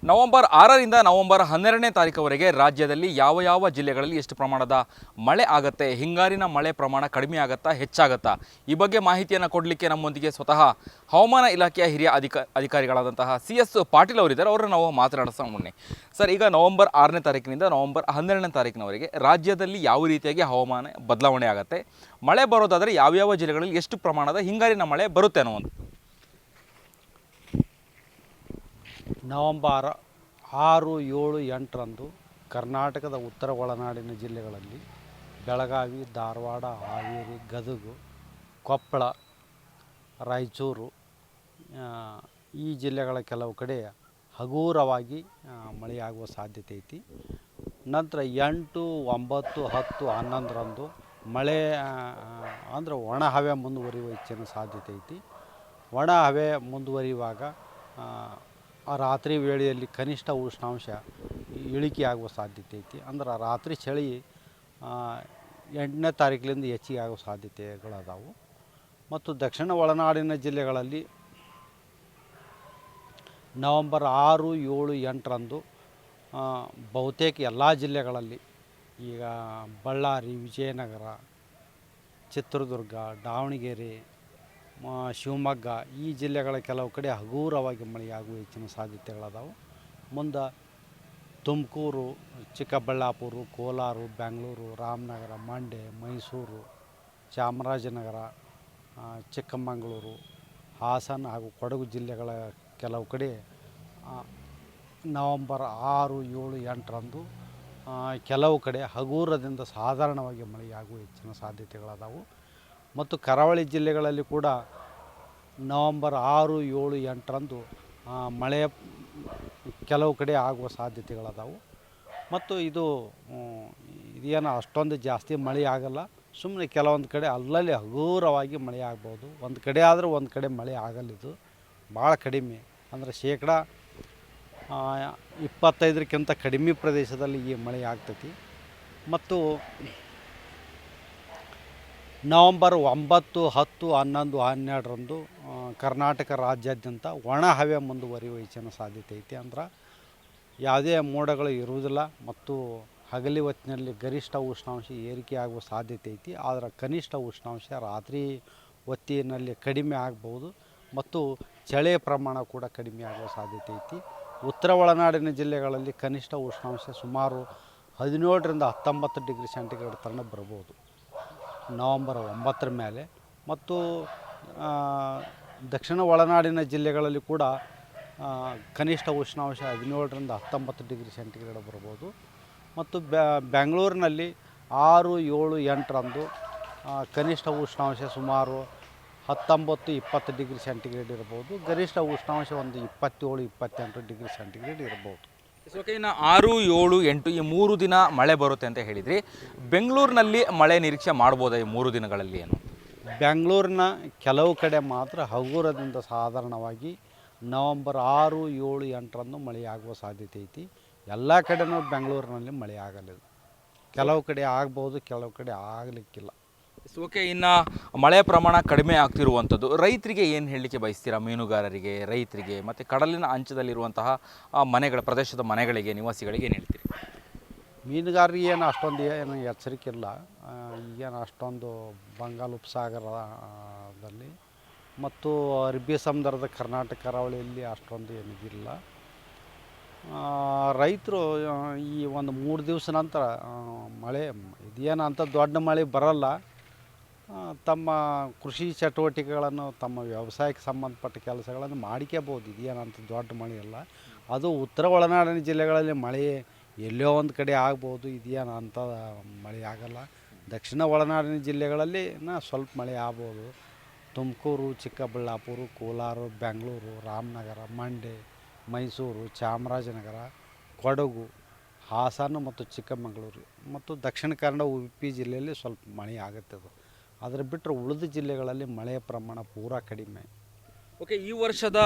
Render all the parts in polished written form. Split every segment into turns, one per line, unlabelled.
November 6ರಿಂದ November 12ನೇ ತಾರೀಕುವರೆಗೆ ರಾಜ್ಯದಲ್ಲಿ ಯಾವ ಜಿಲ್ಲೆಗಳಲ್ಲಿ ಎಷ್ಟು ಪ್ರಮಾಣದ ಮಳೆ ಆಗುತ್ತೆ, ಹಿಂಗಾರಿನ ಮಳೆ ಪ್ರಮಾಣ ಕಡಿಮೆ ಆಗುತ್ತಾ ಹೆಚ್ಚಾಗುತ್ತಾ, ಈ ಬಗ್ಗೆ ಮಾಹಿತಿಯನ್ನು ಕೊಡಲಿಕ್ಕೆ ನಮ್ಮೊಂದಿಗೆ ಸ್ವತಃ ಹವಾಮಾನ ಇಲಾಖೆಯ ಹಿರಿಯ ಅಧಿಕಾರಿಗಳಾದಂತಹ CS ಪಾಟೀಲ್ ಅವರಿದ್ದಾರೆ. ಅವರನ್ನು ನಾವು ಮಾತನಾಡಿಸೋಣ. ಮುನ್ನೆ ಸರ್, ಈಗ ನವೆಂಬರ್ 6ನೇ ತಾರೀಕಿನಿಂದ ನವೆಂಬರ್ 12ನೇ ತಾರೀಕಿನವರೆಗೆ ರಾಜ್ಯದಲ್ಲಿ ಯಾವ ರೀತಿಯಾಗಿ ಹವಾಮಾನ ಬದಲಾವಣೆ ಆಗುತ್ತೆ, ಮಳೆ ಬರೋದಾದರೆ ಯಾವ್ಯಾವ ಜಿಲ್ಲೆಗಳಲ್ಲಿ ಎಷ್ಟು ಪ್ರಮಾಣದ ಹಿಂಗಾರಿನ ಮಳೆ ಬರುತ್ತೆ ಅನ್ನೋ
ನವೆಂಬರ್ 6, 7, 8ರಂದು ಕರ್ನಾಟಕದ ಉತ್ತರ ಒಳನಾಡಿನ ಜಿಲ್ಲೆಗಳಲ್ಲಿ ಬೆಳಗಾವಿ, ಧಾರವಾಡ, ಹಾವೇರಿ, ಗದಗ, ಕೊಪ್ಪಳ, ರಾಯಚೂರು ಈ ಜಿಲ್ಲೆಗಳ ಕೆಲವು ಕಡೆ ಹಗುರವಾಗಿ ಮಳೆಯಾಗುವ ಸಾಧ್ಯತೆ ಐತಿ. ನಂತರ 8, 9, 10, 11ರಂದು ಮಳೆ ಅಂದರೆ ಒಣ ಹವೆ ಮುಂದುವರಿಯುವ ಹೆಚ್ಚಿನ ಸಾಧ್ಯತೆ ಐತಿ. ಒಣ ಹವೆ ಮುಂದುವರಿಯುವಾಗ ರಾತ್ರಿ ವೇಳೆಯಲ್ಲಿ ಕನಿಷ್ಠ ಉಷ್ಣಾಂಶ ಇಳಿಕೆಯಾಗುವ ಸಾಧ್ಯತೆ ಐತಿ. ಅಂದ್ರೆ ರಾತ್ರಿ ಚಳಿ 8ನೇ ತಾರೀಕಿನಿಂದ ಹೆಚ್ಚಿಗೆ ಆಗುವ ಸಾಧ್ಯತೆಗಳದಾವು. ಮತ್ತು ದಕ್ಷಿಣ ಒಳನಾಡಿನ ಜಿಲ್ಲೆಗಳಲ್ಲಿ ನವೆಂಬರ್ 6, 7, 8ರಂದು ಬಹುತೇಕ ಎಲ್ಲ ಜಿಲ್ಲೆಗಳಲ್ಲಿ, ಈಗ ಬಳ್ಳಾರಿ, ವಿಜಯನಗರ, ಚಿತ್ರದುರ್ಗ, ದಾವಣಗೆರೆ, ಶಿವಮೊಗ್ಗ ಈ ಜಿಲ್ಲೆಗಳ ಕೆಲವು ಕಡೆ ಹಗುರವಾಗಿ ಮಳೆಯಾಗುವ ಹೆಚ್ಚಿನ ಸಾಧ್ಯತೆಗಳದಾವು. ಮುಂದೆ ತುಮಕೂರು, ಚಿಕ್ಕಬಳ್ಳಾಪುರ, ಕೋಲಾರ, ಬೆಂಗಳೂರು, ರಾಮನಗರ, ಮಂಡ್ಯ, ಮೈಸೂರು, ಚಾಮರಾಜನಗರ, ಚಿಕ್ಕಮಗಳೂರು, ಹಾಸನ ಹಾಗೂ ಕೊಡಗು ಜಿಲ್ಲೆಗಳ ಕೆಲವು ಕಡೆ ನವೆಂಬರ್ 6, 7, 8ರಂದು ಕೆಲವು ಕಡೆ ಹಗುರದಿಂದ ಸಾಧಾರಣವಾಗಿ ಮಳೆಯಾಗುವ ಹೆಚ್ಚಿನ ಸಾಧ್ಯತೆಗಳದಾವು. ಮತ್ತು ಕರಾವಳಿ ಜಿಲ್ಲೆಗಳಲ್ಲಿ ಕೂಡ ನವೆಂಬರ್ 6, 7, 8ರಂದು ಮಳೆ ಕೆಲವು ಕಡೆ ಆಗುವ ಸಾಧ್ಯತೆಗಳದಾವು. ಮತ್ತು ಇದೇನು ಅಷ್ಟೊಂದು ಜಾಸ್ತಿ ಮಳೆ ಆಗಲ್ಲ, ಸುಮ್ಮನೆ ಕೆಲವೊಂದು ಕಡೆ ಅಲ್ಲಲ್ಲಿ ಹಗುರವಾಗಿ ಮಳೆ ಆಗ್ಬೋದು. ಒಂದು ಕಡೆ ಆದರೆ ಒಂದು ಕಡೆ ಮಳೆ ಆಗಲಿದ್ದು ಭಾಳ ಕಡಿಮೆ, ಅಂದರೆ ಶೇಕಡ 25ಕ್ಕಿಂತ ಕಡಿಮೆ ಪ್ರದೇಶದಲ್ಲಿ ಈ ಮಳೆ ಆಗ್ತೈತಿ. ಮತ್ತು ನವೆಂಬರ್ 9, 10, 11, 12ರಂದು ಕರ್ನಾಟಕ ರಾಜ್ಯಾದ್ಯಂತ ಒಣ ಹವೆ ಮುಂದುವರಿಯುವ ಹೆಚ್ಚಿನ ಸಾಧ್ಯತೆ ಐತಿ. ಅಂದ್ರೆ ಯಾವುದೇ ಮೋಡಗಳು ಇರುವುದಿಲ್ಲ ಮತ್ತು ಹಗಲಿ ಹೊತ್ತಿನಲ್ಲಿ ಗರಿಷ್ಠ ಉಷ್ಣಾಂಶ ಏರಿಕೆಯಾಗುವ ಸಾಧ್ಯತೆ ಐತಿ. ಆದರೆ ಕನಿಷ್ಠ ಉಷ್ಣಾಂಶ ರಾತ್ರಿ ಹೊತ್ತಿನಲ್ಲಿ ಕಡಿಮೆ ಆಗ್ಬೋದು ಮತ್ತು ಚಳಿಯ ಪ್ರಮಾಣ ಕೂಡ ಕಡಿಮೆ ಆಗುವ ಸಾಧ್ಯತೆ ಐತಿ. ಉತ್ತರ ಒಳನಾಡಿನ ಜಿಲ್ಲೆಗಳಲ್ಲಿ ಕನಿಷ್ಠ ಉಷ್ಣಾಂಶ ಸುಮಾರು 17ರಿಂದ 19 ಡಿಗ್ರಿ ಸೆಂಟಿಗ್ರೇಡ್ ತನಕ ಬರ್ಬೋದು ನವೆಂಬರ್ 9ರ ಮೇಲೆ. ಮತ್ತು ದಕ್ಷಿಣ ಒಳನಾಡಿನ ಜಿಲ್ಲೆಗಳಲ್ಲಿ ಕೂಡ ಕನಿಷ್ಠ ಉಷ್ಣಾಂಶ 17ರಿಂದ 19 ಡಿಗ್ರಿ ಸೆಂಟಿಗ್ರೇಡ್ ಬರ್ಬೋದು. ಮತ್ತು ಬೆಂಗಳೂರಿನಲ್ಲಿ 6, 7, 8ರಂದು ಕನಿಷ್ಠ ಉಷ್ಣಾಂಶ ಸುಮಾರು 19, 20 ಡಿಗ್ರಿ ಸೆಂಟಿಗ್ರೇಡ್ ಇರ್ಬೋದು. ಗರಿಷ್ಠ ಉಷ್ಣಾಂಶ ಒಂದು 27, 28 ಡಿಗ್ರಿ ಸೆಂಟಿಗ್ರೇಡ್ ಇರ್ಬೋದು.
ಓಕೆ, ಇನ್ನು 6, 7, 8 ಈ 3 ದಿನ ಮಳೆ ಬರುತ್ತೆ ಅಂತ ಹೇಳಿದ್ರಿ. ಬೆಂಗಳೂರಿನಲ್ಲಿ ಮಳೆ ನಿರೀಕ್ಷೆ ಮಾಡ್ಬೋದಾ ಈ 3 ದಿನಗಳಲ್ಲಿ? ಏನು
ಬೆಂಗಳೂರಿನ ಕೆಲವು ಕಡೆ ಮಾತ್ರ ಹಗುರದಿಂದ ಸಾಧಾರಣವಾಗಿ ನವೆಂಬರ್ 6, 7, 8ರಂದು ಮಳೆಯಾಗುವ ಸಾಧ್ಯತೆ ಐತಿ. ಎಲ್ಲ ಕಡೆನೂ ಬೆಂಗಳೂರಿನಲ್ಲಿ ಮಳೆ ಆಗಲಿಲ್ಲ. ಕೆಲವು ಕಡೆ ಆಗ್ಬೋದು, ಕೆಲವು ಕಡೆ ಆಗಲಿಕ್ಕಿಲ್ಲ.
ಓಕೆ, ಇನ್ನು ಮಳೆಯ ಪ್ರಮಾಣ ಕಡಿಮೆ ಆಗ್ತಿರುವಂಥದ್ದು ರೈತರಿಗೆ ಏನು ಹೇಳಲಿಕ್ಕೆ ಬಯಸ್ತೀರಾ? ಮೀನುಗಾರರಿಗೆ, ರೈತರಿಗೆ ಮತ್ತು ಕಡಲಿನ ಅಂಚದಲ್ಲಿರುವಂತಹ ಪ್ರದೇಶದ ಮನೆಗಳಿಗೆ, ನಿವಾಸಿಗಳಿಗೆ ಏನು ಹೇಳ್ತೀರಿ?
ಮೀನುಗಾರರಿಗೆ ಏನು ಅಷ್ಟೊಂದು ಏನು ಎಚ್ಚರಿಕೆ ಇಲ್ಲ. ಈಗೇನು ಅಷ್ಟೊಂದು ಬಂಗಾಳ ಉಪಸಾಗರದಲ್ಲಿ ಮತ್ತು ಅರಬ್ಬಿ ಸಮುದ್ರದ ಕರ್ನಾಟಕ ಕರಾವಳಿಯಲ್ಲಿ ಅಷ್ಟೊಂದು ಏನಿದಿಲ್ಲ. ರೈತರು ಈ ಒಂದು 3 ದಿವಸ ನಂತರ ಮಳೆ ಇದೇನು ಅಂಥ ದೊಡ್ಡ ಮಳೆ ಬರಲ್ಲ, ತಮ್ಮ ಕೃಷಿ ಚಟುವಟಿಕೆಗಳನ್ನು, ತಮ್ಮ ವ್ಯವಸಾಯಕ್ಕೆ ಸಂಬಂಧಪಟ್ಟ ಕೆಲಸಗಳನ್ನು ಮಾಡ್ಕೋಬೋದು. ಇದೇನಂತ ದೊಡ್ಡ ಮಳೆ ಇಲ್ಲ. ಅದು ಉತ್ತರ ಒಳನಾಡಿನ ಜಿಲ್ಲೆಗಳಲ್ಲಿ ಮಳೆ ಎಲ್ಲೋ ಒಂದು ಕಡೆ ಆಗ್ಬೋದು, ಇದೇನು ಅಂಥ ಮಳೆ ಆಗಲ್ಲ. ದಕ್ಷಿಣ ಒಳನಾಡಿನ ಜಿಲ್ಲೆಗಳಲ್ಲಿ ಸ್ವಲ್ಪ ಮಳೆ ಆಗ್ಬೋದು. ತುಮಕೂರು, ಚಿಕ್ಕಬಳ್ಳಾಪುರ, ಕೋಲಾರ, ಬೆಂಗಳೂರು, ರಾಮನಗರ, ಮಂಡ್ಯ, ಮೈಸೂರು, ಚಾಮರಾಜನಗರ, ಕೊಡಗು, ಹಾಸನ ಮತ್ತು ಚಿಕ್ಕಮಗಳೂರು ಮತ್ತು ದಕ್ಷಿಣ ಕನ್ನಡ, ಉಡುಪಿ ಜಿಲ್ಲೆಯಲ್ಲಿ ಸ್ವಲ್ಪ ಮಳೆ ಆಗುತ್ತೆ. ಅದರ ಬಿಟ್ಟರೆ ಉಳಿದ ಜಿಲ್ಲೆಗಳಲ್ಲಿ ಮಳೆಯ ಪ್ರಮಾಣ ಪೂರಾ ಕಡಿಮೆ.
ಓಕೆ, ಈ ವರ್ಷದ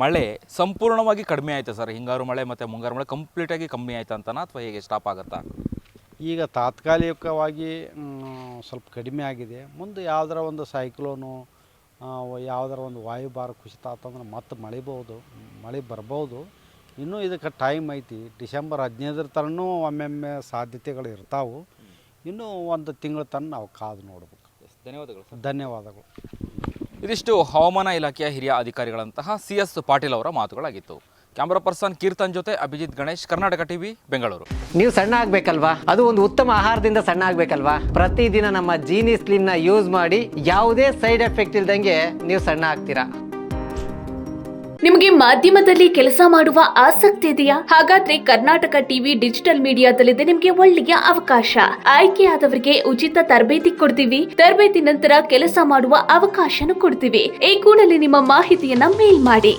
ಮಳೆ ಸಂಪೂರ್ಣವಾಗಿ ಕಡಿಮೆ ಆಯಿತಾ ಸರ್? ಹಿಂಗಾರು ಮಳೆ ಮತ್ತು ಮುಂಗಾರು ಮಳೆ ಕಂಪ್ಲೀಟಾಗಿ ಕಮ್ಮಿ ಆಯಿತಾ ಅಂತನಾ, ಅಥವಾ ಹೇಗೆ ಸ್ಟಾಪ್ ಆಗುತ್ತಾ?
ಈಗ ತಾತ್ಕಾಲಿಕವಾಗಿ ಸ್ವಲ್ಪ ಕಡಿಮೆ ಆಗಿದೆ. ಮುಂದೆ ಯಾವುದರ ಒಂದು ಸೈಕ್ಲೋನು, ಯಾವುದರ ಒಂದು ವಾಯುಭಾರ ಕುಸಿತ ಆತಂದ್ರೆ ಮತ್ತೆ ಮಳೆ ಬರ್ಬೋದು. ಇನ್ನೂ ಇದಕ್ಕೆ ಟೈಮ್ ಐತಿ. ಡಿಸೆಂಬರ್ 15 ತನೂ ಒಮ್ಮೊಮ್ಮೆ ಸಾಧ್ಯತೆಗಳು ಇರ್ತಾವೆ. ಇನ್ನೂ ಒಂದು ತಿಂಗಳ ತನಕ ನಾವು ಕಾದು ನೋಡ್ಬೇಕು.
ಧನ್ಯವಾದಗಳು ಸರ್.
ಧನ್ಯವಾದಗಳು.
ಇದಿಷ್ಟು ಹವಾಮಾನ ಇಲಾಖೆಯ ಹಿರಿಯ ಅಧಿಕಾರಿಗಳಂತಹ CS ಪಾಟೀಲ್ ಅವರ ಮಾತುಗಳಾಗಿತ್ತು. ಕ್ಯಾಮ್ರಾ ಪರ್ಸನ್ ಕೀರ್ತನ್ ಜೊತೆ ಅಭಿಜಿತ್ ಗಣೇಶ್, ಕರ್ನಾಟಕ ಟಿವಿ, ಬೆಂಗಳೂರು.
ನೀವು ಸಣ್ಣ ಆಗಬೇಕಲ್ವಾ? ಅದು ಒಂದು ಉತ್ತಮ ಆಹಾರದಿಂದ ಸಣ್ಣ ಆಗಬೇಕಲ್ವಾ? ಪ್ರತಿದಿನ ನಮ್ಮ ಜೀನಿ ಸ್ಲಿಮ್ನ ಯೂಸ್ ಮಾಡಿ ಯಾವುದೇ ಸೈಡ್ ಎಫೆಕ್ಟ್ ಇಲ್ದಂಗೆ ನೀವು ಸಣ್ಣ ಆಗ್ತೀರಾ.
ನಿಮಗೆ ಮಾಧ್ಯಮದಲ್ಲಿ ಕೆಲಸ ಮಾಡುವ ಆಸಕ್ತಿ ಇದೆಯಾ? ಹಾಗಾದ್ರೆ ಕರ್ನಾಟಕ ಟಿವಿ ಡಿಜಿಟಲ್ ಮೀಡಿಯಾದಲ್ಲಿದೆ ನಿಮಗೆ ಒಳ್ಳೆಯ ಅವಕಾಶ. ಆಯ್ಕೆಯಾದವರಿಗೆ ಉಚಿತ ತರಬೇತಿ ಕೊಡ್ತೀವಿ. ತರಬೇತಿ ನಂತರ ಕೆಲಸ ಮಾಡುವ ಅವಕಾಶನೂ ಕೊಡ್ತೀವಿ. ಈ ಕೂಡಲೇ ನಿಮ್ಮ ಮಾಹಿತಿಯನ್ನ ಮೇಲ್ ಮಾಡಿ.